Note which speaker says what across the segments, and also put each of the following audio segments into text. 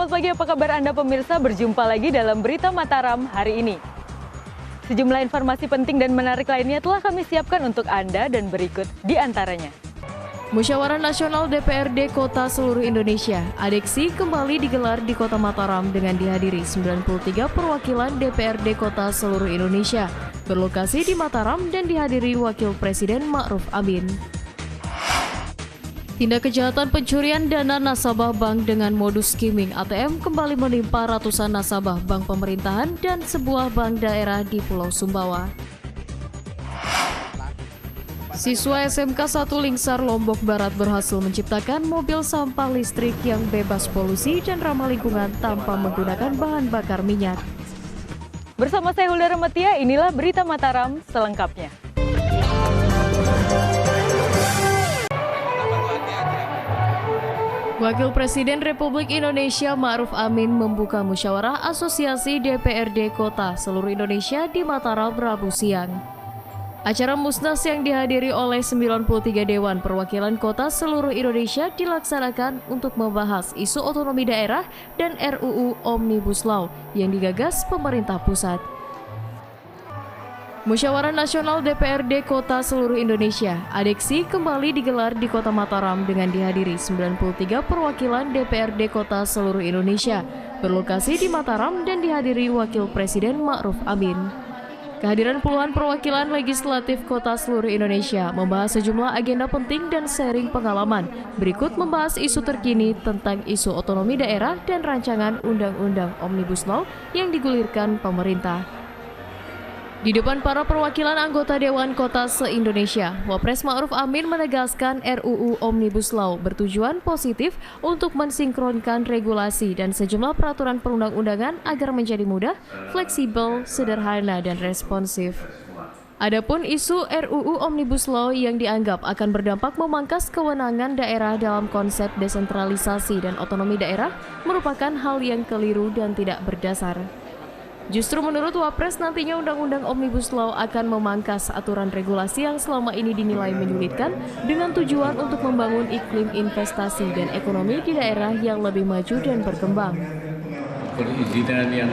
Speaker 1: Selamat pagi, apa kabar Anda pemirsa? Berjumpa lagi dalam Berita Mataram hari ini. Sejumlah informasi penting dan menarik lainnya telah kami siapkan untuk Anda dan berikut di antaranya.
Speaker 2: Musyawarah Nasional DPRD Kota seluruh Indonesia, ADEKSI, kembali digelar di Kota Mataram dengan dihadiri 93 perwakilan DPRD Kota seluruh Indonesia, berlokasi di Mataram dan dihadiri Wakil Presiden Ma'ruf Amin. Tindak kejahatan pencurian dana nasabah bank dengan modus skimming ATM kembali menimpa ratusan nasabah bank pemerintahan dan sebuah bank daerah di Pulau Sumbawa. Siswa SMK 1 Lingsar Lombok Barat berhasil menciptakan mobil sampah listrik yang bebas polusi dan ramah lingkungan tanpa menggunakan bahan bakar minyak.
Speaker 1: Bersama saya Hulda Ramatia, inilah Berita Mataram selengkapnya.
Speaker 2: Wakil Presiden Republik Indonesia Ma'ruf Amin membuka musyawarah Asosiasi DPRD Kota seluruh Indonesia di Mataram Rabu siang. Acara musnas yang dihadiri oleh 93 Dewan Perwakilan Kota seluruh Indonesia dilaksanakan untuk membahas isu otonomi daerah dan RUU Omnibus Law yang digagas pemerintah pusat. Musyawarah Nasional DPRD Kota seluruh Indonesia, ADEKSI, kembali digelar di Kota Mataram dengan dihadiri 93 perwakilan DPRD Kota seluruh Indonesia, berlokasi di Mataram dan dihadiri Wakil Presiden Ma'ruf Amin. Kehadiran puluhan perwakilan legislatif Kota seluruh Indonesia membahas sejumlah agenda penting dan sharing pengalaman. Berikut membahas isu terkini tentang isu otonomi daerah dan rancangan Undang-Undang Omnibus Law yang digulirkan pemerintah. Di depan para perwakilan anggota Dewan Kota se-Indonesia, Wapres Ma'ruf Amin menegaskan RUU Omnibus Law bertujuan positif untuk mensinkronkan regulasi dan sejumlah peraturan perundang-undangan agar menjadi mudah, fleksibel, sederhana, dan responsif. Adapun isu RUU Omnibus Law yang dianggap akan berdampak memangkas kewenangan daerah dalam konsep desentralisasi dan otonomi daerah merupakan hal yang keliru dan tidak berdasar. Justru menurut Wapres, nantinya Undang-Undang Omnibus Law akan memangkas aturan regulasi yang selama ini dinilai menyulitkan dengan tujuan untuk membangun iklim investasi dan ekonomi di daerah yang lebih maju dan berkembang.
Speaker 3: Perizinan yang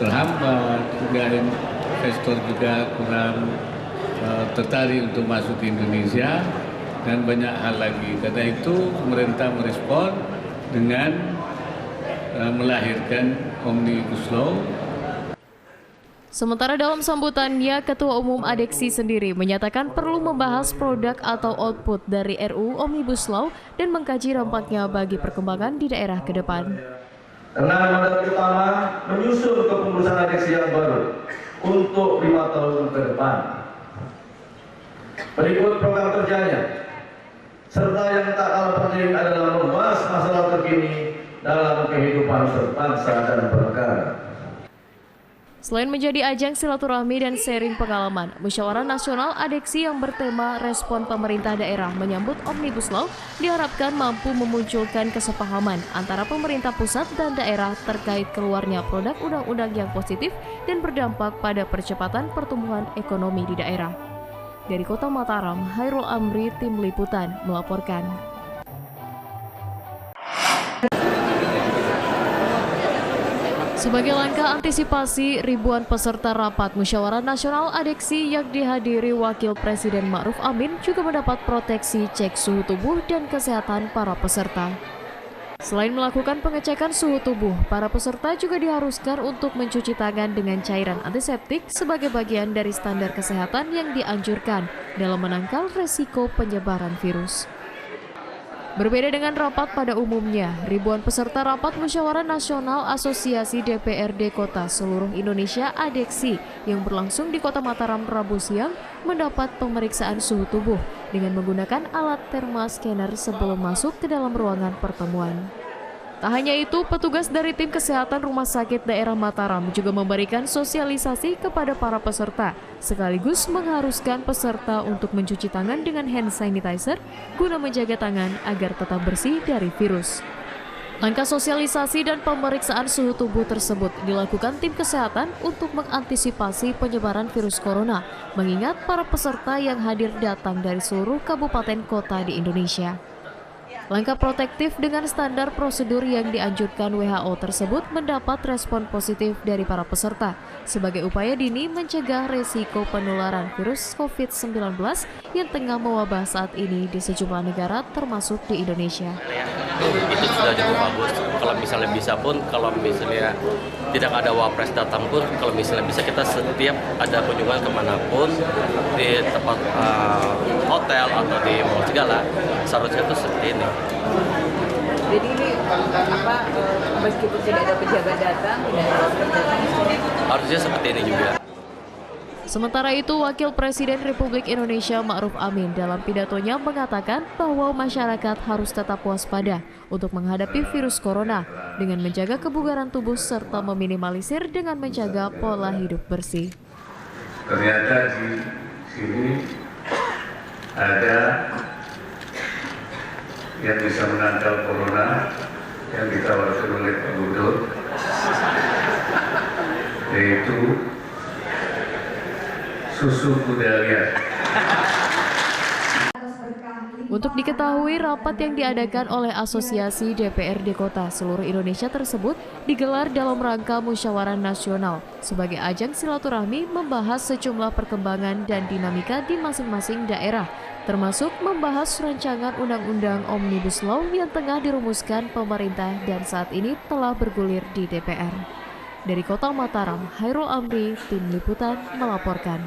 Speaker 3: terhambat, juga investor juga kurang tertarik untuk masuk ke Indonesia, dan banyak hal lagi. Karena itu pemerintah merespon dengan melahirkan Omnibus Law.
Speaker 2: Sementara dalam sambutannya, Ketua Umum ADEKSI sendiri menyatakan perlu membahas produk atau output dari RUU Omnibus Law dan mengkaji dampaknya bagi perkembangan di daerah ke depan.
Speaker 4: Karena mandat utama menyusun kepengurusan ADEKSI yang baru untuk 5 tahun ke depan. Berikut program kerjanya, serta yang tak kalah penting adalah membahas masalah terkini dalam kehidupan berbangsa dan bernegara.
Speaker 2: Selain menjadi ajang silaturahmi dan sharing pengalaman, Musyawarah Nasional ADEKSI yang bertema Respon Pemerintah Daerah Menyambut Omnibus Law diharapkan mampu memunculkan kesepahaman antara pemerintah pusat dan daerah terkait keluarnya produk undang-undang yang positif dan berdampak pada percepatan pertumbuhan ekonomi di daerah. Dari Kota Mataram, Hairul Amri, Tim Liputan, melaporkan. Sebagai langkah antisipasi, ribuan peserta rapat Musyawarah Nasional ADEKSI yang dihadiri Wakil Presiden Ma'ruf Amin juga mendapat proteksi cek suhu tubuh dan kesehatan para peserta. Selain melakukan pengecekan suhu tubuh, para peserta juga diharuskan untuk mencuci tangan dengan cairan antiseptik sebagai bagian dari standar kesehatan yang dianjurkan dalam menangkal resiko penyebaran virus. Berbeda dengan rapat pada umumnya, ribuan peserta rapat Musyawarah Nasional Asosiasi DPRD Kota seluruh Indonesia ADEKSI yang berlangsung di Kota Mataram Rabu siang mendapat pemeriksaan suhu tubuh dengan menggunakan alat thermal-scanner sebelum masuk ke dalam ruangan pertemuan. Tak hanya itu, petugas dari tim kesehatan Rumah Sakit Daerah Mataram juga memberikan sosialisasi kepada para peserta, sekaligus mengharuskan peserta untuk mencuci tangan dengan hand sanitizer guna menjaga tangan agar tetap bersih dari virus. Langkah sosialisasi dan pemeriksaan suhu tubuh tersebut dilakukan tim kesehatan untuk mengantisipasi penyebaran virus corona, mengingat para peserta yang hadir datang dari seluruh kabupaten kota di Indonesia. Langkah protektif dengan standar prosedur yang dianjurkan WHO tersebut mendapat respon positif dari para peserta sebagai upaya dini mencegah resiko penularan virus COVID-19 yang tengah mewabah saat ini di sejumlah negara termasuk di Indonesia.
Speaker 5: Itu sudah cukup bagus. Kalau misalnya bisa pun, kalau misalnya tidak ada wapres datang pun, kalau misalnya bisa kita setiap ada kunjungan kemanapun di tempat hotel atau di mall segala, seharusnya itu seperti ini.
Speaker 6: Jadi ini meskipun tidak ada pejabat datang, tidak ada wapres datang,
Speaker 5: Harusnya seperti ini juga.
Speaker 2: Sementara itu, Wakil Presiden Republik Indonesia Ma'ruf Amin dalam pidatonya mengatakan bahwa masyarakat harus tetap waspada untuk menghadapi virus corona dengan menjaga kebugaran tubuh serta meminimalisir dengan menjaga pola hidup bersih.
Speaker 3: Ternyata di sini ada yang bisa menangkal corona yang ditawarkan oleh Pak Gubernur, yaitu susu kuda liar.
Speaker 2: Untuk diketahui, rapat yang diadakan oleh Asosiasi DPRD Kota seluruh Indonesia tersebut digelar dalam rangka musyawarah nasional sebagai ajang silaturahmi membahas sejumlah perkembangan dan dinamika di masing-masing daerah, termasuk membahas rancangan Undang-Undang Omnibus Law yang tengah dirumuskan pemerintah dan saat ini telah bergulir di DPR. Dari Kota Mataram, Hairul Amri, Tim Liputan melaporkan.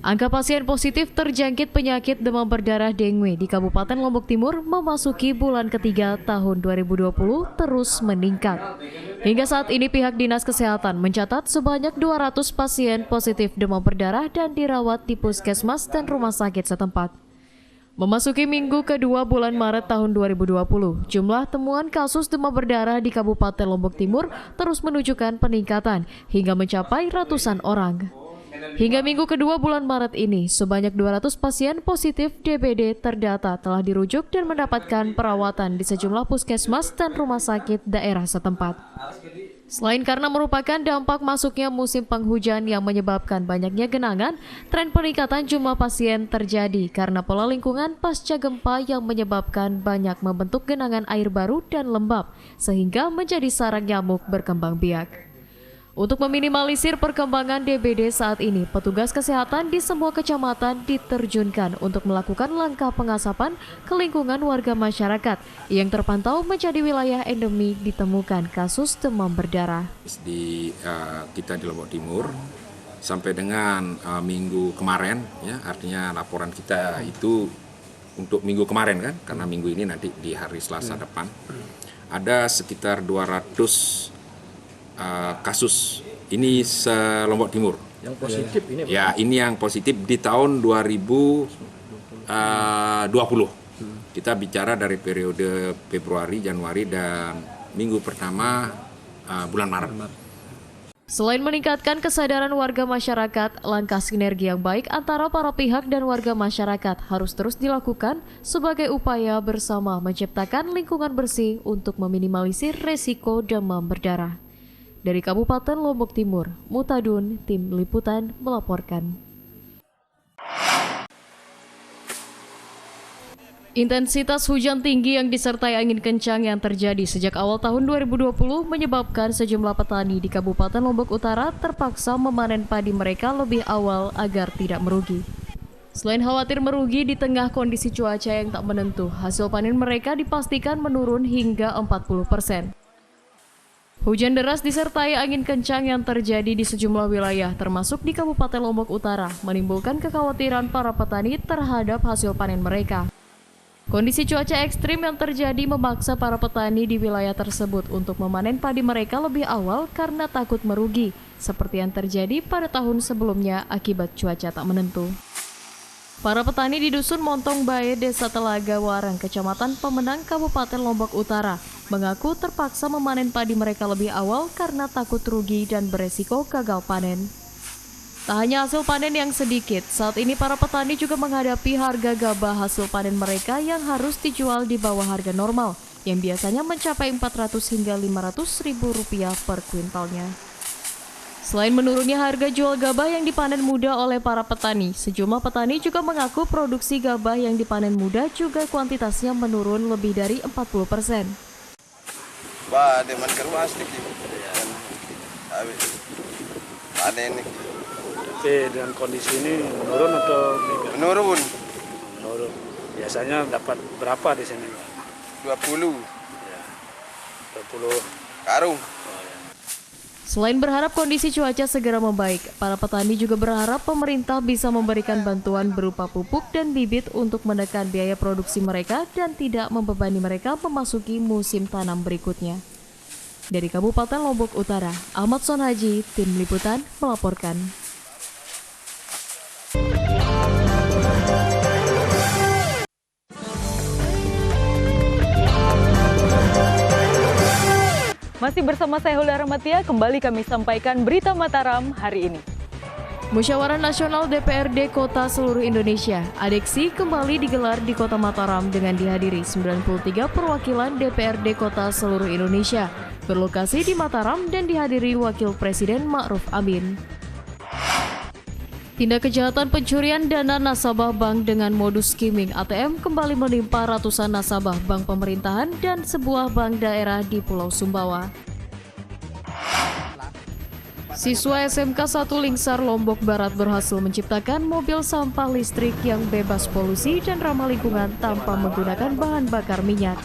Speaker 2: Angka pasien positif terjangkit penyakit demam berdarah dengue di Kabupaten Lombok Timur memasuki bulan ketiga tahun 2020 terus meningkat. Hingga saat ini pihak Dinas Kesehatan mencatat sebanyak 200 pasien positif demam berdarah dan dirawat di puskesmas dan rumah sakit setempat. Memasuki minggu kedua bulan Maret tahun 2020, jumlah temuan kasus demam berdarah di Kabupaten Lombok Timur terus menunjukkan peningkatan hingga mencapai ratusan orang. Hingga minggu kedua bulan Maret ini, sebanyak 200 pasien positif DBD terdata telah dirujuk dan mendapatkan perawatan di sejumlah puskesmas dan rumah sakit daerah setempat. Selain karena merupakan dampak masuknya musim penghujan yang menyebabkan banyaknya genangan, tren peningkatan jumlah pasien terjadi karena pola lingkungan pasca gempa yang menyebabkan banyak membentuk genangan air baru dan lembab, sehingga menjadi sarang nyamuk berkembang biak. Untuk meminimalisir perkembangan DBD saat ini, petugas kesehatan di semua kecamatan diterjunkan untuk melakukan langkah pengasapan ke lingkungan warga masyarakat yang terpantau menjadi wilayah endemi ditemukan kasus demam berdarah.
Speaker 7: Kita di Lombok Timur sampai dengan minggu kemarin, ya, artinya laporan kita itu untuk minggu kemarin kan, karena minggu ini nanti di hari Selasa depan ada sekitar 200 kasus ini se-Lombok Timur.
Speaker 8: Yang positif ini?
Speaker 7: Ya, ini yang positif di tahun 2020. Kita bicara dari periode Februari, Januari, dan minggu pertama bulan Maret.
Speaker 2: Selain meningkatkan kesadaran warga masyarakat, langkah sinergi yang baik antara para pihak dan warga masyarakat harus terus dilakukan sebagai upaya bersama menciptakan lingkungan bersih untuk meminimalisir resiko demam berdarah. Dari Kabupaten Lombok Timur, Mutadun, Tim Liputan melaporkan. Intensitas hujan tinggi yang disertai angin kencang yang terjadi sejak awal tahun 2020 menyebabkan sejumlah petani di Kabupaten Lombok Utara terpaksa memanen padi mereka lebih awal agar tidak merugi. Selain khawatir merugi di tengah kondisi cuaca yang tak menentu, hasil panen mereka dipastikan menurun hingga 40%. Hujan deras disertai angin kencang yang terjadi di sejumlah wilayah, termasuk di Kabupaten Lombok Utara, menimbulkan kekhawatiran para petani terhadap hasil panen mereka. Kondisi cuaca ekstrim yang terjadi memaksa para petani di wilayah tersebut untuk memanen padi mereka lebih awal karena takut merugi, seperti yang terjadi pada tahun sebelumnya akibat cuaca tak menentu. Para petani di Dusun Montong Bae, Desa Telaga Warang, Kecamatan Pemenang, Kabupaten Lombok Utara, mengaku terpaksa memanen padi mereka lebih awal karena takut rugi dan beresiko gagal panen. Tak hanya hasil panen yang sedikit, saat ini para petani juga menghadapi harga gabah hasil panen mereka yang harus dijual di bawah harga normal, yang biasanya mencapai Rp400 hingga Rp500.000 per kuintalnya. Selain menurunnya harga jual gabah yang dipanen muda oleh para petani, sejumlah petani juga mengaku produksi gabah yang dipanen muda juga kuantitasnya menurun lebih dari 40%.
Speaker 8: Bah, deman keruas nih. Habis panen nih.
Speaker 9: Tapi dengan kondisi ini menurun atau
Speaker 8: menurun?
Speaker 9: Menurun. Biasanya dapat berapa di sini?
Speaker 8: 20.
Speaker 9: Ya, 20
Speaker 8: karung.
Speaker 2: Selain berharap kondisi cuaca segera membaik, para petani juga berharap pemerintah bisa memberikan bantuan berupa pupuk dan bibit untuk menekan biaya produksi mereka dan tidak membebani mereka memasuki musim tanam berikutnya. Dari Kabupaten Lombok Utara, Ahmad Sonhaji, Tim Liputan melaporkan.
Speaker 1: Masih bersama saya Hulda Ramatia, kembali kami sampaikan berita Mataram hari ini.
Speaker 2: Musyawarah Nasional DPRD Kota seluruh Indonesia, ADEKSI, kembali digelar di Kota Mataram dengan dihadiri 93 perwakilan DPRD Kota seluruh Indonesia, berlokasi di Mataram dan dihadiri Wakil Presiden Ma'ruf Amin. Tindak kejahatan pencurian dana nasabah bank dengan modus skimming ATM kembali menimpa ratusan nasabah bank pemerintahan dan sebuah bank daerah di Pulau Sumbawa. Siswa SMK 1 Lingsar Lombok Barat berhasil menciptakan mobil sampah listrik yang bebas polusi dan ramah lingkungan tanpa menggunakan bahan bakar minyak.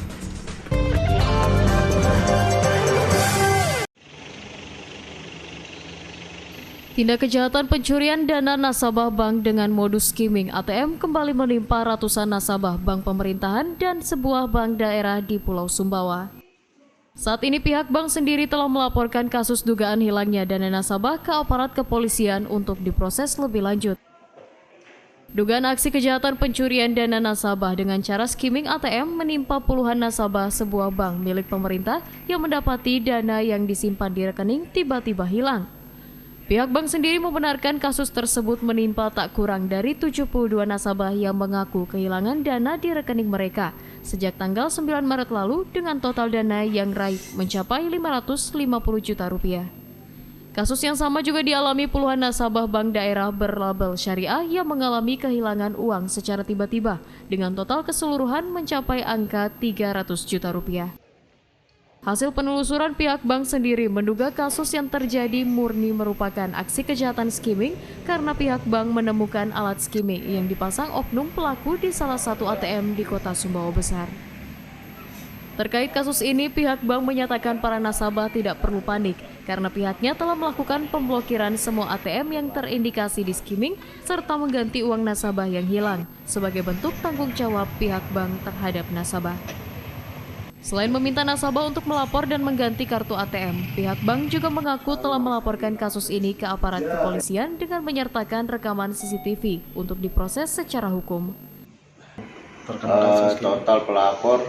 Speaker 2: Tindak kejahatan pencurian dana nasabah bank dengan modus skimming ATM kembali menimpa ratusan nasabah bank pemerintahan dan sebuah bank daerah di Pulau Sumbawa. Saat ini pihak bank sendiri telah melaporkan kasus dugaan hilangnya dana nasabah ke aparat kepolisian untuk diproses lebih lanjut. Dugaan aksi kejahatan pencurian dana nasabah dengan cara skimming ATM menimpa puluhan nasabah sebuah bank milik pemerintah yang mendapati dana yang disimpan di rekening tiba-tiba hilang. Pihak bank sendiri membenarkan kasus tersebut menimpa tak kurang dari 72 nasabah yang mengaku kehilangan dana di rekening mereka sejak tanggal 9 Maret lalu dengan total dana yang raib mencapai 550 juta rupiah. Kasus yang sama juga dialami puluhan nasabah bank daerah berlabel syariah yang mengalami kehilangan uang secara tiba-tiba dengan total keseluruhan mencapai angka 300 juta rupiah. Hasil penelusuran pihak bank sendiri menduga kasus yang terjadi murni merupakan aksi kejahatan skimming karena pihak bank menemukan alat skimming yang dipasang oknum pelaku di salah satu ATM di Kota Sumbawa Besar. Terkait kasus ini, pihak bank menyatakan para nasabah tidak perlu panik karena pihaknya telah melakukan pemblokiran semua ATM yang terindikasi di skimming serta mengganti uang nasabah yang hilang sebagai bentuk tanggung jawab pihak bank terhadap nasabah. Selain meminta nasabah untuk melapor dan mengganti kartu ATM, pihak bank juga mengaku telah melaporkan kasus ini ke aparat kepolisian dengan menyertakan rekaman CCTV untuk diproses secara hukum.
Speaker 10: Total pelapor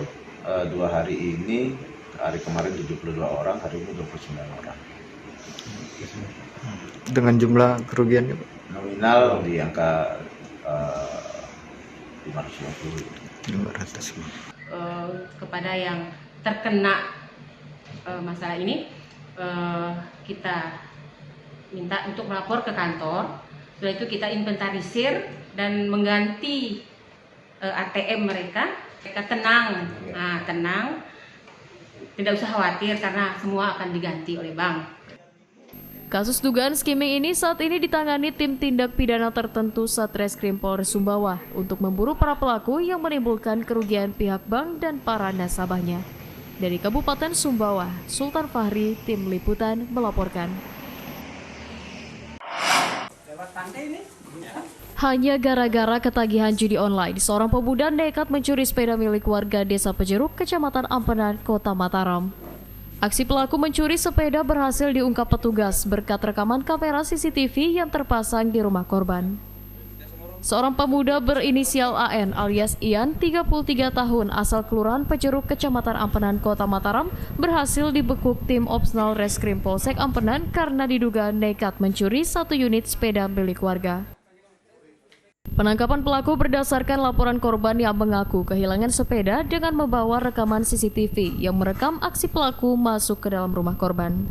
Speaker 10: 2 hari ini, hari kemarin 72 orang, hari ini 29 orang.
Speaker 11: Dengan jumlah kerugiannya?
Speaker 10: Nominal di angka 550.
Speaker 12: Kepada yang terkena masalah ini, kita minta untuk melapor ke kantor. Setelah itu kita inventarisir dan mengganti ATM mereka. Mereka tenang, tenang, tidak usah khawatir karena semua akan diganti oleh bank.
Speaker 2: Kasus dugaan skimming ini saat ini ditangani tim tindak pidana tertentu Satreskrim Polres Sumbawa untuk memburu para pelaku yang menimbulkan kerugian pihak bank dan para nasabahnya. Dari Kabupaten Sumbawa, Sultan Fahri, Tim Liputan melaporkan. Hanya gara-gara ketagihan judi online, seorang pemuda nekat mencuri sepeda milik warga Desa Pejeruk, Kecamatan Ampenan, Kota Mataram. Aksi pelaku mencuri sepeda berhasil diungkap petugas berkat rekaman kamera CCTV yang terpasang di rumah korban. Seorang pemuda berinisial AN alias Ian, 33 tahun, asal Kelurahan Pejeruk, Kecamatan Ampenan, Kota Mataram, berhasil dibekuk tim Opsnal Reskrim Polsek Ampenan karena diduga nekat mencuri 1 unit sepeda milik warga. Penangkapan pelaku berdasarkan laporan korban yang mengaku kehilangan sepeda dengan membawa rekaman CCTV yang merekam aksi pelaku masuk ke dalam rumah korban.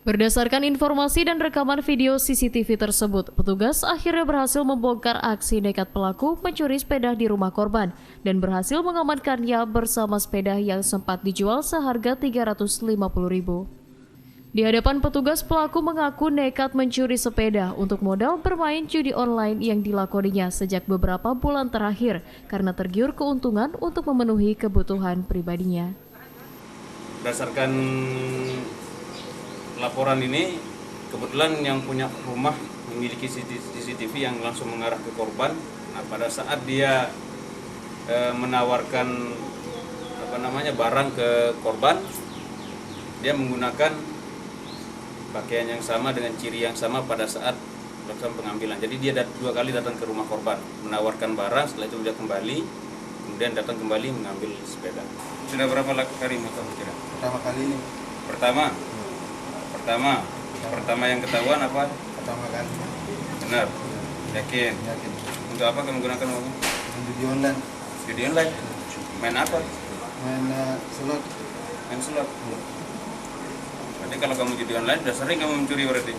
Speaker 2: Berdasarkan informasi dan rekaman video CCTV tersebut, petugas akhirnya berhasil membongkar aksi nekat pelaku mencuri sepeda di rumah korban dan berhasil mengamankannya bersama sepeda yang sempat dijual seharga Rp350.000. Di hadapan petugas, pelaku mengaku nekat mencuri sepeda untuk modal bermain judi online yang dilakoninya sejak beberapa bulan terakhir karena tergiur keuntungan untuk memenuhi kebutuhan pribadinya.
Speaker 13: Berdasarkan laporan ini, kebetulan yang punya rumah memiliki CCTV yang langsung mengarah ke korban. Nah, pada saat dia menawarkan barang ke korban, dia menggunakan pakaian yang sama dengan ciri yang sama pada saat melakukan pengambilan. Jadi dia 2 kali datang ke rumah korban, menawarkan barang, setelah itu dia kembali, kemudian datang kembali mengambil sepeda. Sudah berapa kali motor kira?
Speaker 8: Pertama kali ini.
Speaker 13: Pertama yang ketahuan apa?
Speaker 8: Pertama kali.
Speaker 13: Benar. Yakin. Untuk apa kamu menggunakan uangnya?
Speaker 8: Judi online.
Speaker 13: Judi online. Main apa?
Speaker 8: Main slot.
Speaker 13: Main slot. Berarti kalau kamu judi online, sudah sering kamu mencuri berarti?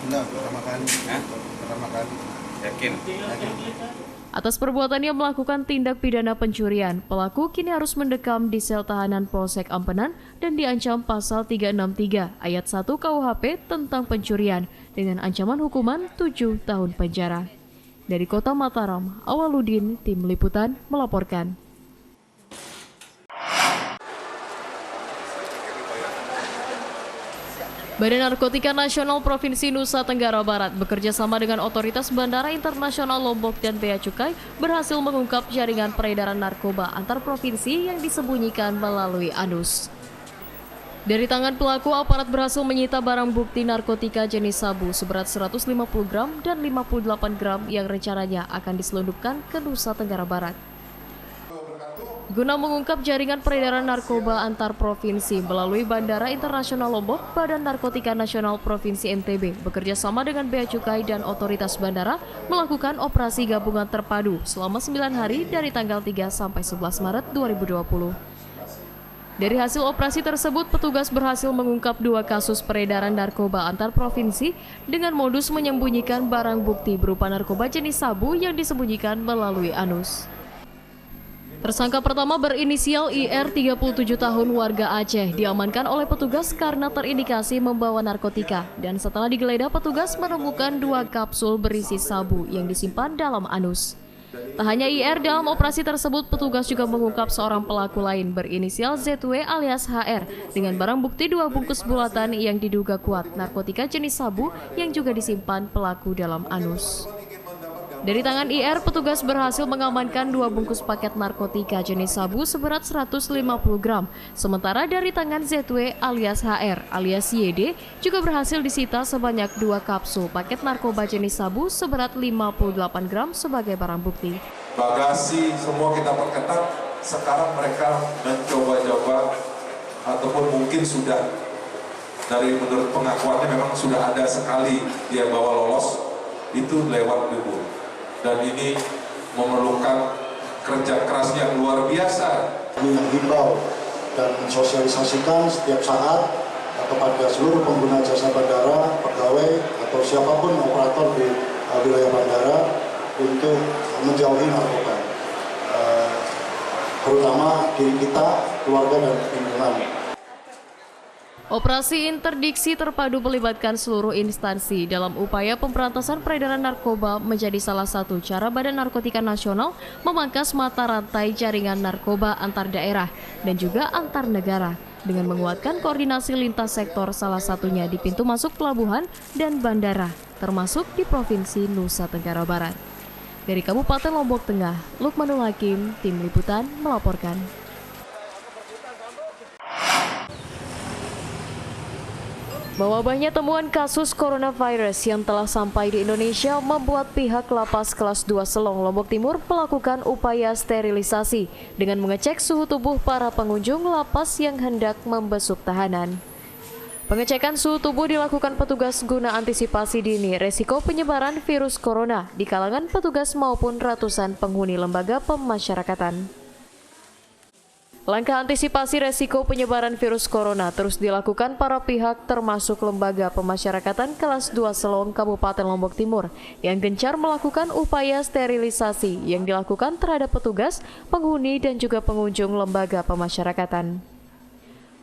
Speaker 8: Enggak, pertama kali.
Speaker 13: Hah?
Speaker 8: Pertama kali.
Speaker 13: Yakin?
Speaker 2: Atas perbuatannya melakukan tindak pidana pencurian, pelaku kini harus mendekam di sel tahanan Polsek Ampenan dan diancam pasal 363 ayat 1 KUHP tentang pencurian dengan ancaman hukuman 7 tahun penjara. Dari Kota Mataram, Awaludin, Tim Liputan melaporkan. Badan Narkotika Nasional Provinsi Nusa Tenggara Barat bekerja sama dengan Otoritas Bandara Internasional Lombok dan Bea Cukai berhasil mengungkap jaringan peredaran narkoba antar provinsi yang disembunyikan melalui anus. Dari tangan pelaku, aparat berhasil menyita barang bukti narkotika jenis sabu seberat 150 gram dan 58 gram yang rencananya akan diselundupkan ke Nusa Tenggara Barat. Guna mengungkap jaringan peredaran narkoba antar provinsi melalui Bandara Internasional Lombok, Badan Narkotika Nasional Provinsi NTB bekerja sama dengan Bea Cukai dan Otoritas Bandara melakukan operasi gabungan terpadu selama 9 hari dari tanggal 3 sampai 11 Maret 2020. Dari hasil operasi tersebut, petugas berhasil mengungkap 2 kasus peredaran narkoba antar provinsi dengan modus menyembunyikan barang bukti berupa narkoba jenis sabu yang disembunyikan melalui anus. Tersangka pertama berinisial IR 37 tahun warga Aceh diamankan oleh petugas karena terindikasi membawa narkotika dan setelah digeledah petugas menemukan 2 kapsul berisi sabu yang disimpan dalam anus. Tak hanya IR, dalam operasi tersebut petugas juga mengungkap seorang pelaku lain berinisial ZW alias HR dengan barang bukti 2 bungkus bulatan yang diduga kuat narkotika jenis sabu yang juga disimpan pelaku dalam anus. Dari tangan IR, petugas berhasil mengamankan 2 bungkus paket narkotika jenis sabu seberat 150 gram. Sementara dari tangan ZW alias HR alias YD juga berhasil disita sebanyak 2 kapsul paket narkoba jenis sabu seberat 58 gram sebagai barang bukti.
Speaker 14: Bagasi semua kita perketat, sekarang mereka mencoba-coba ataupun mungkin sudah dari menurut pengakuannya memang sudah ada sekali dia bawa lolos, itu lewat dulu. Dan ini memerlukan kerja keras yang luar biasa.
Speaker 15: Kami menghimbau dan mensosialisasikan setiap saat kepada seluruh pengguna jasa bandara, pegawai atau siapapun operator di wilayah bandara untuk menjauhi narkoba, terutama diri kita, keluarga dan lingkungan.
Speaker 2: Operasi interdiksi terpadu melibatkan seluruh instansi dalam upaya pemberantasan peredaran narkoba menjadi salah satu cara Badan Narkotika Nasional memangkas mata rantai jaringan narkoba antar daerah dan juga antar negara dengan menguatkan koordinasi lintas sektor, salah satunya di pintu masuk pelabuhan dan bandara, termasuk di Provinsi Nusa Tenggara Barat. Dari Kabupaten Lombok Tengah, Lukmanul Hakim, Tim Liputan melaporkan. Mewabahnya temuan kasus coronavirus yang telah sampai di Indonesia membuat pihak Lapas Kelas 2 Selong, Lombok Timur melakukan upaya sterilisasi dengan mengecek suhu tubuh para pengunjung lapas yang hendak membesuk tahanan. Pengecekan suhu tubuh dilakukan petugas guna antisipasi dini resiko penyebaran virus corona di kalangan petugas maupun ratusan penghuni lembaga pemasyarakatan. Langkah antisipasi resiko penyebaran virus corona terus dilakukan para pihak termasuk Lembaga Pemasyarakatan Kelas 2 Selong Kabupaten Lombok Timur yang gencar melakukan upaya sterilisasi yang dilakukan terhadap petugas, penghuni dan juga pengunjung Lembaga Pemasyarakatan.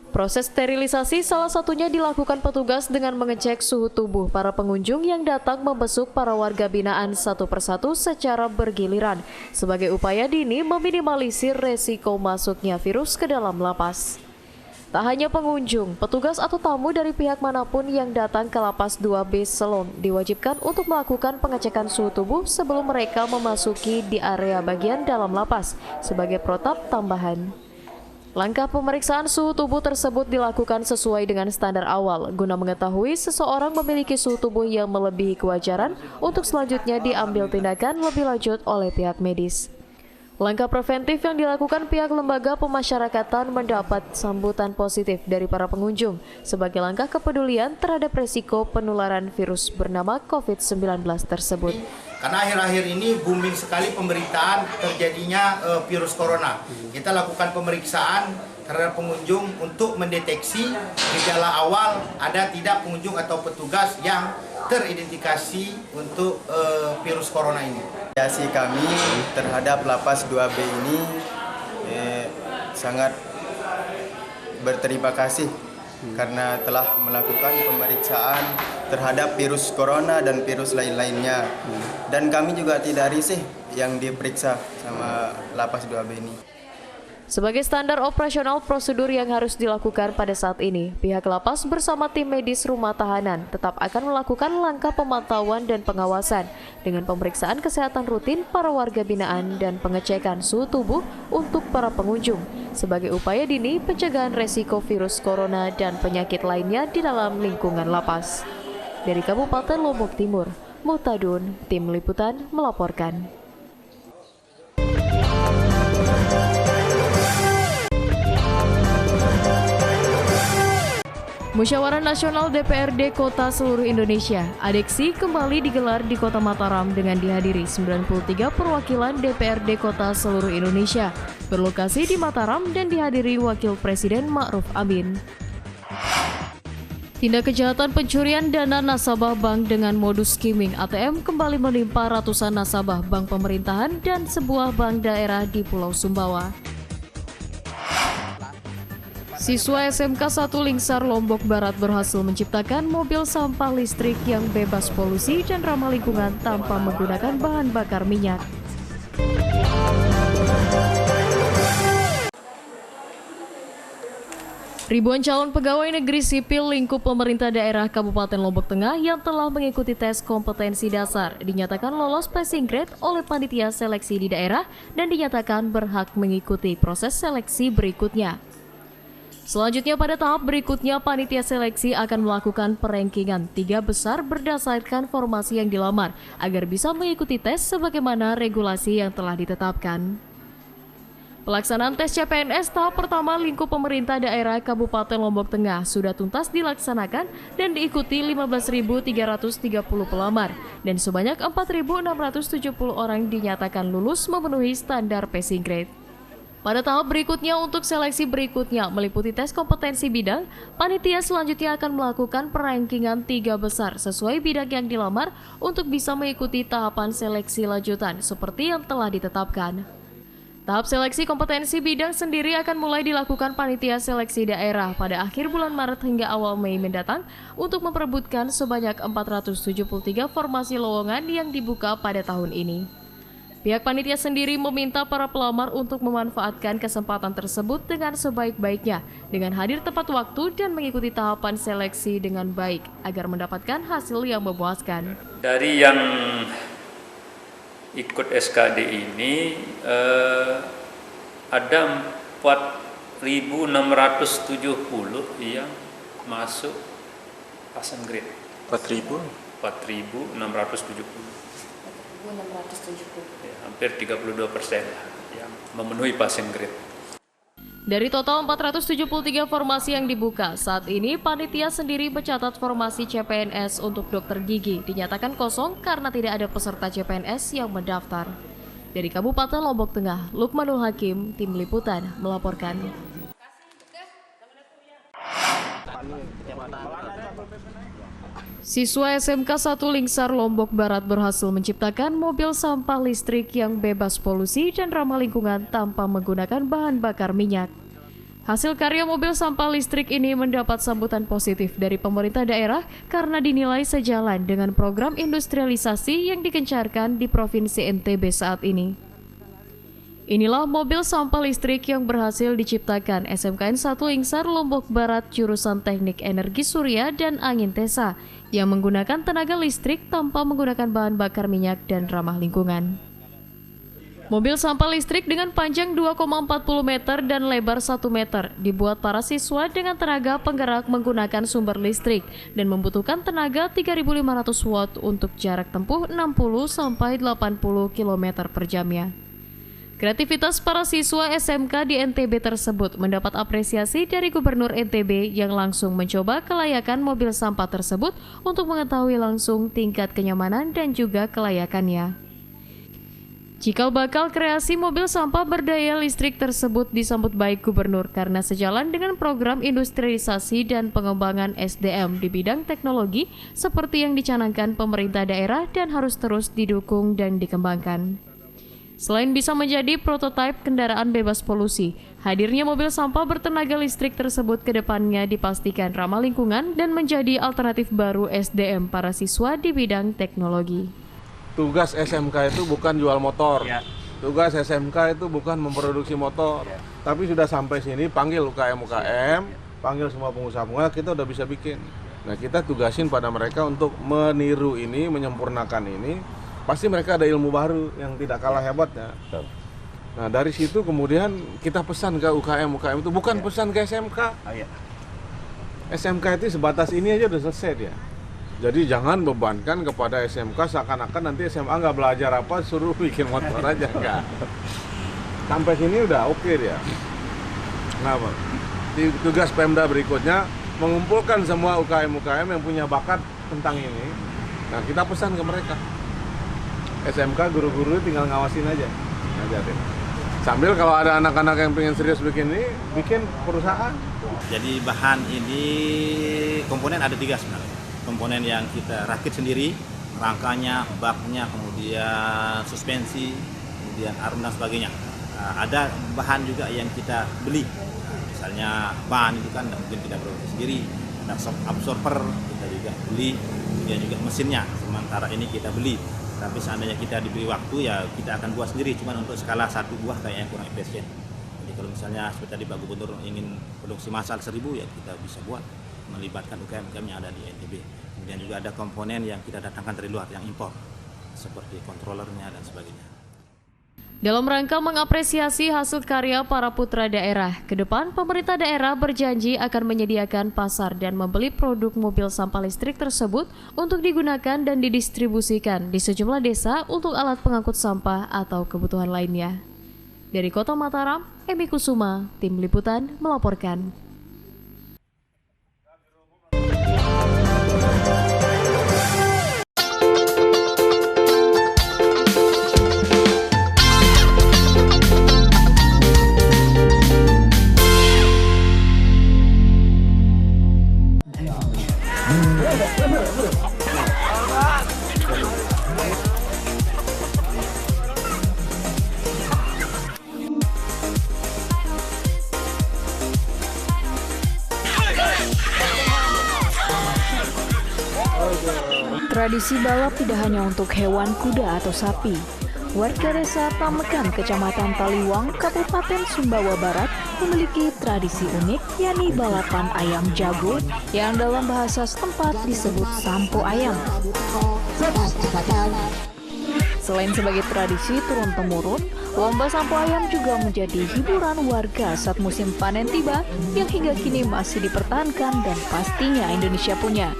Speaker 2: Proses sterilisasi salah satunya dilakukan petugas dengan mengecek suhu tubuh para pengunjung yang datang membesuk para warga binaan satu persatu secara bergiliran sebagai upaya dini meminimalisir resiko masuknya virus ke dalam lapas. Tak hanya pengunjung, petugas atau tamu dari pihak manapun yang datang ke Lapas 2B Selong diwajibkan untuk melakukan pengecekan suhu tubuh sebelum mereka memasuki di area bagian dalam lapas sebagai protap tambahan. Langkah pemeriksaan suhu tubuh tersebut dilakukan sesuai dengan standar awal guna mengetahui seseorang memiliki suhu tubuh yang melebihi kewajaran untuk selanjutnya diambil tindakan lebih lanjut oleh pihak medis. Langkah preventif yang dilakukan pihak Lembaga Pemasyarakatan mendapat sambutan positif dari para pengunjung sebagai langkah kepedulian terhadap resiko penularan virus bernama COVID-19 tersebut.
Speaker 16: Karena akhir-akhir ini booming sekali pemberitaan terjadinya virus corona. Kita lakukan pemeriksaan terhadap pengunjung untuk mendeteksi gejala awal ada tidak pengunjung atau petugas yang teridentifikasi untuk virus corona ini.
Speaker 17: Reaksi kami terhadap Lapas 2B ini sangat berterima kasih karena telah melakukan pemeriksaan terhadap virus corona dan virus lain-lainnya. Dan kami juga tidak risih yang diperiksa sama Lapas 2B ini.
Speaker 2: Sebagai standar operasional prosedur yang harus dilakukan pada saat ini, pihak lapas bersama tim medis rumah tahanan tetap akan melakukan langkah pemantauan dan pengawasan dengan pemeriksaan kesehatan rutin para warga binaan dan pengecekan suhu tubuh untuk para pengunjung sebagai upaya dini pencegahan resiko virus corona dan penyakit lainnya di dalam lingkungan lapas. Dari Kabupaten Lombok Timur, Muhtadun, Tim Liputan melaporkan. Musyawarah Nasional DPRD Kota seluruh Indonesia, ADEKSI, kembali digelar di Kota Mataram dengan dihadiri 93 perwakilan DPRD Kota seluruh Indonesia, berlokasi di Mataram dan dihadiri Wakil Presiden Ma'ruf Amin. Tindak kejahatan pencurian dana nasabah bank dengan modus skimming ATM kembali menimpa ratusan nasabah bank pemerintahan dan sebuah bank daerah di Pulau Sumbawa. Siswa SMK 1 Lingsar Lombok Barat berhasil menciptakan mobil sampah listrik yang bebas polusi dan ramah lingkungan tanpa menggunakan bahan bakar minyak. Ribuan calon pegawai negeri sipil lingkup pemerintah daerah Kabupaten Lombok Tengah yang telah mengikuti tes kompetensi dasar dinyatakan lolos passing grade oleh panitia seleksi di daerah dan dinyatakan berhak mengikuti proses seleksi berikutnya. Selanjutnya pada tahap berikutnya panitia seleksi akan melakukan perankingan 3 besar berdasarkan formasi yang dilamar agar bisa mengikuti tes sebagaimana regulasi yang telah ditetapkan. Pelaksanaan tes CPNS tahap pertama lingkup pemerintah daerah Kabupaten Lombok Tengah sudah tuntas dilaksanakan dan diikuti 15.330 pelamar dan sebanyak 4.670 orang dinyatakan lulus memenuhi standar passing grade. Pada tahap berikutnya untuk seleksi berikutnya meliputi tes kompetensi bidang, panitia selanjutnya akan melakukan perankingan 3 besar sesuai bidang yang dilamar untuk bisa mengikuti tahapan seleksi lanjutan seperti yang telah ditetapkan. Tahap seleksi kompetensi bidang sendiri akan mulai dilakukan panitia seleksi daerah pada akhir bulan Maret hingga awal Mei mendatang untuk memperebutkan sebanyak 473 formasi lowongan yang dibuka pada tahun ini. Pihak panitia sendiri meminta para pelamar untuk memanfaatkan kesempatan tersebut dengan sebaik-baiknya dengan hadir tepat waktu dan mengikuti tahapan seleksi dengan baik agar mendapatkan hasil yang memuaskan.
Speaker 18: Dari yang ikut SKD ini ada 4.670 yang masuk passing grade. 4.670. Ya, hampir 32% yang memenuhi passing grade.
Speaker 2: Dari total 473 formasi yang dibuka, saat ini panitia sendiri mencatat formasi CPNS untuk dokter gigi dinyatakan kosong karena tidak ada peserta CPNS yang mendaftar. Dari Kabupaten Lombok Tengah, Lukmanul Hakim, Tim Liputan melaporkan. Siswa SMK 1 Lingsar Lombok Barat berhasil menciptakan mobil sampah listrik yang bebas polusi dan ramah lingkungan tanpa menggunakan bahan bakar minyak. Hasil karya mobil sampah listrik ini mendapat sambutan positif dari pemerintah daerah karena dinilai sejalan dengan program industrialisasi yang digencarkan di Provinsi NTB saat ini. Inilah mobil sampah listrik yang berhasil diciptakan SMKN 1 Lingsar Lombok Barat jurusan Teknik Energi Surya dan Angin Tesa yang menggunakan tenaga listrik tanpa menggunakan bahan bakar minyak dan ramah lingkungan. Mobil sampah listrik dengan panjang 2,40 meter dan lebar 1 meter dibuat para siswa dengan tenaga penggerak menggunakan sumber listrik dan membutuhkan tenaga 3.500 watt untuk jarak tempuh 60-80 km per jamnya. Kreativitas para siswa SMK di NTB tersebut mendapat apresiasi dari Gubernur NTB yang langsung mencoba kelayakan mobil sampah tersebut untuk mengetahui langsung tingkat kenyamanan dan juga kelayakannya. Cikal bakal kreasi mobil sampah berdaya listrik tersebut disambut baik Gubernur karena sejalan dengan program industrialisasi dan pengembangan SDM di bidang teknologi seperti yang dicanangkan pemerintah daerah dan harus terus didukung dan dikembangkan. Selain bisa menjadi prototipe kendaraan bebas polusi, hadirnya mobil sampah bertenaga listrik tersebut ke depannya dipastikan ramah lingkungan dan menjadi alternatif baru SDM para siswa di bidang teknologi.
Speaker 19: Tugas SMK itu bukan jual motor, tugas SMK itu bukan memproduksi motor, tapi sudah sampai sini panggil UKM-UKM, panggil semua pengusaha-pengusaha, kita udah bisa bikin. Nah, kita tugasin pada mereka untuk meniru ini, menyempurnakan ini. Pasti mereka ada ilmu baru yang tidak kalah hebatnya. Nah, dari situ kemudian kita pesan ke UKM-UKM itu, bukan pesan ke SMK. SMK itu sebatas ini aja udah selesai dia. Jadi jangan bebankan kepada SMK seakan-akan nanti SMA nggak belajar apa, suruh bikin motor aja, enggak. Sampai sini udah oke dia. Nah, tugas Pemda berikutnya mengumpulkan semua UKM-UKM yang punya bakat tentang ini. Nah, kita pesan ke mereka. SMK guru-guru tinggal ngawasin aja, ngajarin. Sambil kalau ada anak-anak yang pengen serius bikin ini, bikin perusahaan.
Speaker 20: Jadi bahan ini komponen ada 3 sebenarnya. Komponen yang kita rakit sendiri, rangkanya, baknya, kemudian suspensi, kemudian arm dan sebagainya. Ada bahan juga yang kita beli, misalnya ban itu kan mungkin kita produksi sendiri. Ada shock absorber kita juga beli, kemudian juga mesinnya. Sementara ini kita beli. Tapi seandainya kita diberi waktu ya kita akan buat sendiri, cuman untuk skala 1 buah kayaknya kurang efisien. Jadi kalau misalnya seperti tadi Pak Gubernur ingin produksi massal 1000 ya kita bisa buat, melibatkan UKM-UKM yang ada di NTB. Kemudian juga ada komponen yang kita datangkan dari luar yang impor, seperti controllernya dan sebagainya.
Speaker 2: Dalam rangka mengapresiasi hasil karya para putra daerah, ke depan pemerintah daerah berjanji akan menyediakan pasar dan membeli produk mobil sampah listrik tersebut untuk digunakan dan didistribusikan di sejumlah desa untuk alat pengangkut sampah atau kebutuhan lainnya. Dari Kota Mataram, Emi Kusuma, Tim Liputan melaporkan.
Speaker 21: Tradisi balap tidak hanya untuk hewan kuda atau sapi. Warga desa Tamekan, Kecamatan Taliwang, Kabupaten Sumbawa Barat memiliki tradisi unik, yakni balapan ayam jago yang dalam bahasa setempat disebut sampo ayam. Selain sebagai tradisi turun-temurun, lomba sampo ayam juga menjadi hiburan warga saat musim panen tiba yang hingga kini masih dipertahankan dan pastinya Indonesia punya.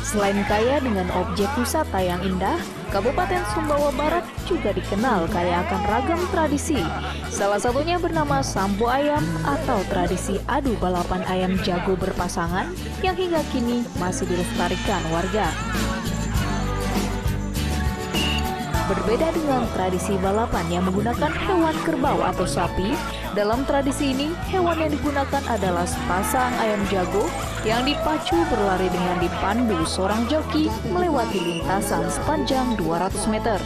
Speaker 21: Selain Selain kaya dengan objek wisata yang indah, Kabupaten Sumbawa Barat juga dikenal kaya akan ragam tradisi. Salah satunya bernama Sambo Ayam atau tradisi adu balapan ayam jago berpasangan yang hingga kini masih dilestarikan warga. Berbeda dengan tradisi balapan yang menggunakan hewan kerbau atau sapi, dalam tradisi ini hewan yang digunakan adalah sepasang ayam jago yang dipacu berlari dengan dipandu seorang joki melewati lintasan sepanjang 200 meter.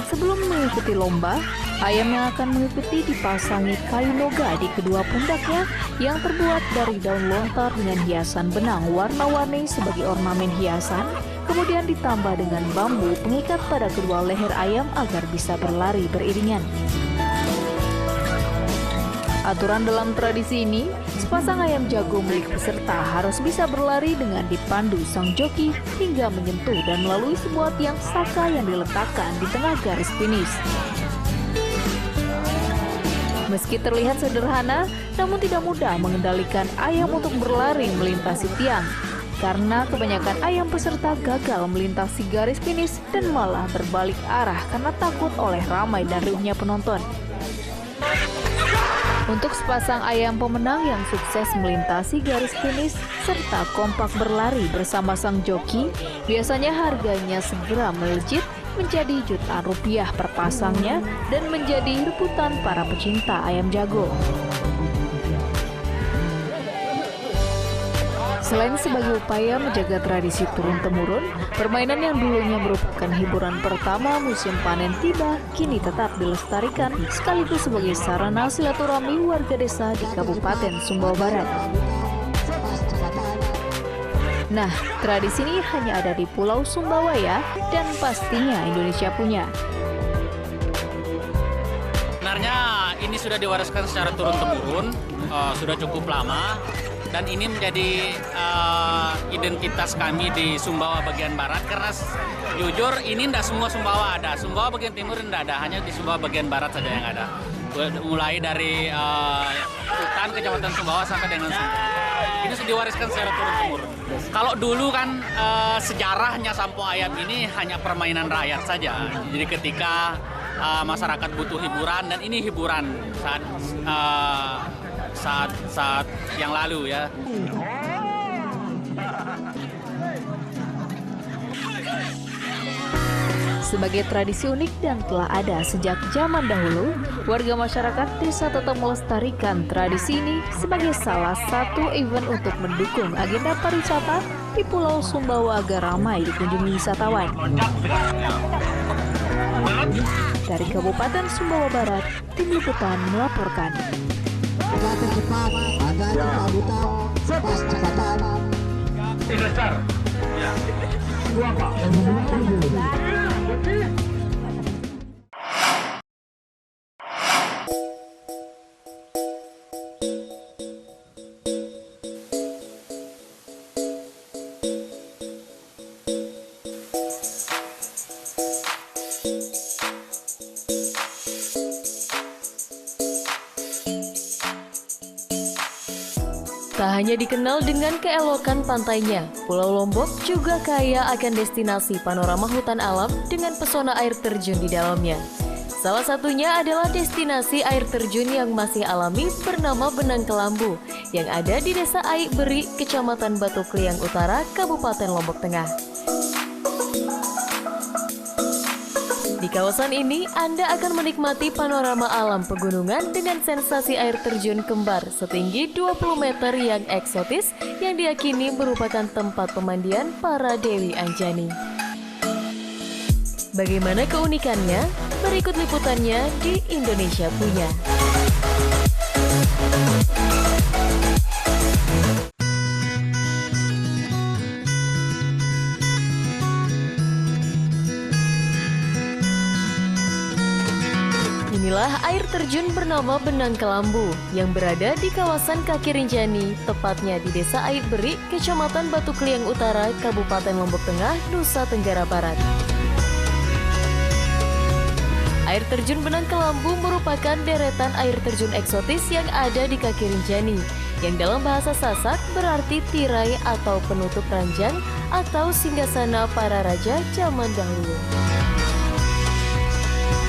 Speaker 21: Sebelum mengikuti lomba, ayam yang akan mengikuti dipasangi kayu noga di kedua pundaknya yang terbuat dari daun lontar dengan hiasan benang warna-warni sebagai ornamen hiasan, kemudian ditambah dengan bambu pengikat pada kedua leher ayam agar bisa berlari beriringan. Aturan dalam tradisi ini, sepasang ayam jago milik peserta harus bisa berlari dengan dipandu sang joki hingga menyentuh dan melalui sebuah tiang saka yang diletakkan di tengah garis finish. Meski terlihat sederhana, namun tidak mudah mengendalikan ayam untuk berlari melintasi tiang. Karena kebanyakan ayam peserta gagal melintasi garis finish dan malah berbalik arah karena takut oleh ramai dan riuhnya penonton. Untuk sepasang ayam pemenang yang sukses melintasi garis finish serta kompak berlari bersama sang joki, biasanya harganya segera melejit menjadi jutaan rupiah per pasangnya dan menjadi rebutan para pecinta ayam jago. Selain sebagai upaya menjaga tradisi turun-temurun, permainan yang dulunya merupakan hiburan pertama musim panen tiba kini tetap dilestarikan sekaligus sebagai sarana silaturahmi warga desa di Kabupaten Sumbawa Barat. Nah, tradisi ini hanya ada di Pulau Sumbawa ya, dan pastinya Indonesia punya.
Speaker 4: Sebenarnya ini sudah diwariskan secara turun-temurun, sudah cukup lama. Dan ini menjadi identitas kami di Sumbawa bagian barat karena jujur ini tidak semua Sumbawa ada. Sumbawa bagian timur tidak ada, hanya di Sumbawa bagian barat saja yang ada. Mulai dari hutan Kecamatan Sumbawa sampai dengan Sumbawa. Ini sudah diwariskan secara turun-temurun. Kalau dulu kan sejarahnya Sampo Ayam ini hanya permainan rakyat saja. Jadi ketika masyarakat butuh hiburan dan ini hiburan saat yang lalu ya.
Speaker 21: Sebagai tradisi unik dan telah ada sejak zaman dahulu, warga masyarakat desa tetap melestarikan tradisi ini sebagai salah satu event untuk mendukung agenda pariwisata di Pulau Sumbawa agar ramai dikunjungi wisatawan. Dari Kabupaten Sumbawa Barat, Tim Liputan melaporkan.
Speaker 22: Cepat, ada kesabutan, percepatan.
Speaker 3: Investor. Ya. Dua Pak.
Speaker 2: Tak hanya dikenal dengan keelokan pantainya, Pulau Lombok juga kaya akan destinasi panorama hutan alam dengan pesona air terjun di dalamnya. Salah satunya adalah destinasi air terjun yang masih alami bernama Benang Kelambu yang ada di Desa Aik Beri, Kecamatan Batu Kliang Utara, Kabupaten Lombok Tengah. Di kawasan ini, Anda akan menikmati panorama alam pegunungan dengan sensasi air terjun kembar setinggi 20 meter yang eksotis yang diyakini merupakan tempat pemandian para Dewi Anjani. Bagaimana keunikannya? Berikut liputannya di Indonesia Punya. Inilah air terjun bernama Benang Kelambu yang berada di kawasan Kaki Rinjani, tepatnya di Desa Aik Beri, Kecamatan Batu Kliang Utara, Kabupaten Lombok Tengah, Nusa Tenggara Barat. Air terjun Benang Kelambu merupakan deretan air terjun eksotis yang ada di Kaki Rinjani, yang dalam bahasa Sasak berarti tirai atau penutup ranjang atau singgasana para raja zaman dahulu.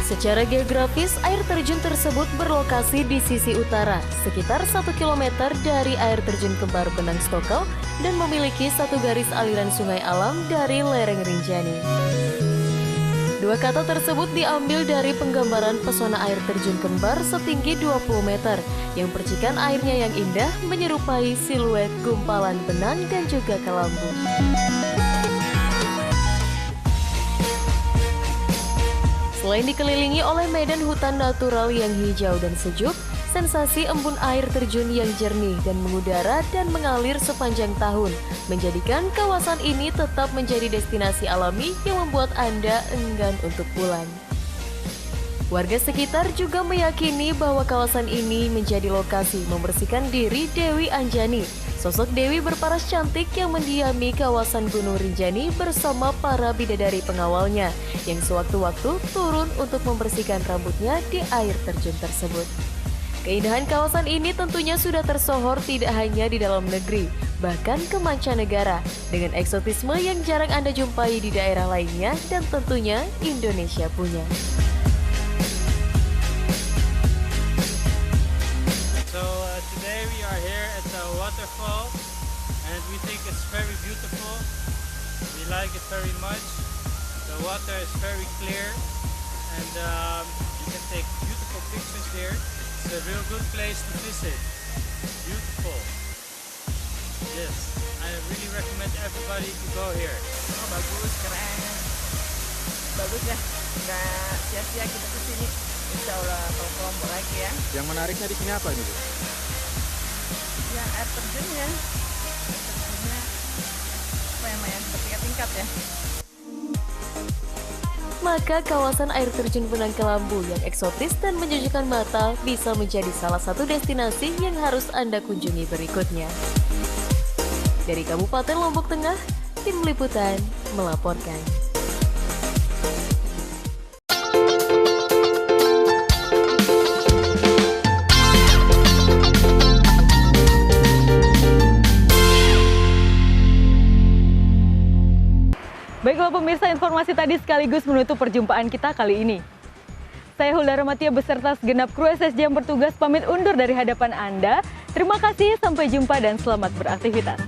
Speaker 2: Secara geografis, air terjun tersebut berlokasi di sisi utara, sekitar 1 km dari air terjun Kembar Benang Stokel dan memiliki satu garis aliran sungai alam dari lereng Rinjani. Dua kata tersebut diambil dari penggambaran pesona air terjun Kembar setinggi 20 meter yang percikan airnya yang indah menyerupai siluet gumpalan benang dan juga kelambu. Selain dikelilingi oleh medan hutan natural yang hijau dan sejuk, sensasi embun air terjun yang jernih dan mengudara dan mengalir sepanjang tahun menjadikan kawasan ini tetap menjadi destinasi alami yang membuat Anda enggan untuk pulang. Warga sekitar juga meyakini bahwa kawasan ini menjadi lokasi membersihkan diri Dewi Anjani, sosok Dewi berparas cantik yang mendiami kawasan Gunung Rinjani bersama para bidadari pengawalnya yang sewaktu-waktu turun untuk membersihkan rambutnya di air terjun tersebut. Keindahan kawasan ini tentunya sudah tersohor tidak hanya di dalam negeri, bahkan ke mancanegara dengan eksotisme yang jarang Anda jumpai di daerah lainnya dan tentunya Indonesia punya.
Speaker 5: Today we are here at the waterfall and we think it's very beautiful. We like it very much. The water is very clear and you can take beautiful pictures here. It's a real good place to visit. Beautiful. Yes, I really recommend everybody to go here.
Speaker 6: Oh, bagus, keren. Bagus ya, nggak sia-sia kita kesini. Insya Allah kalau kelompok lagi ya.
Speaker 23: Yang menariknya di sini apa ini, Bu?
Speaker 6: Ya, air terjunnya. Air terjunnya apa namanya, bertingkat-tingkat ya.
Speaker 2: Maka kawasan air terjun Benang Kelambu yang eksotis dan menjejukkan mata bisa menjadi salah satu destinasi yang harus Anda kunjungi berikutnya. Dari Kabupaten Lombok Tengah, Tim Liputan melaporkan.
Speaker 1: Baiklah pemirsa, informasi tadi sekaligus menutup perjumpaan kita kali ini. Saya Hulda Ramatia beserta segenap kru SSJ yang bertugas pamit undur dari hadapan Anda. Terima kasih, sampai jumpa dan selamat beraktivitas.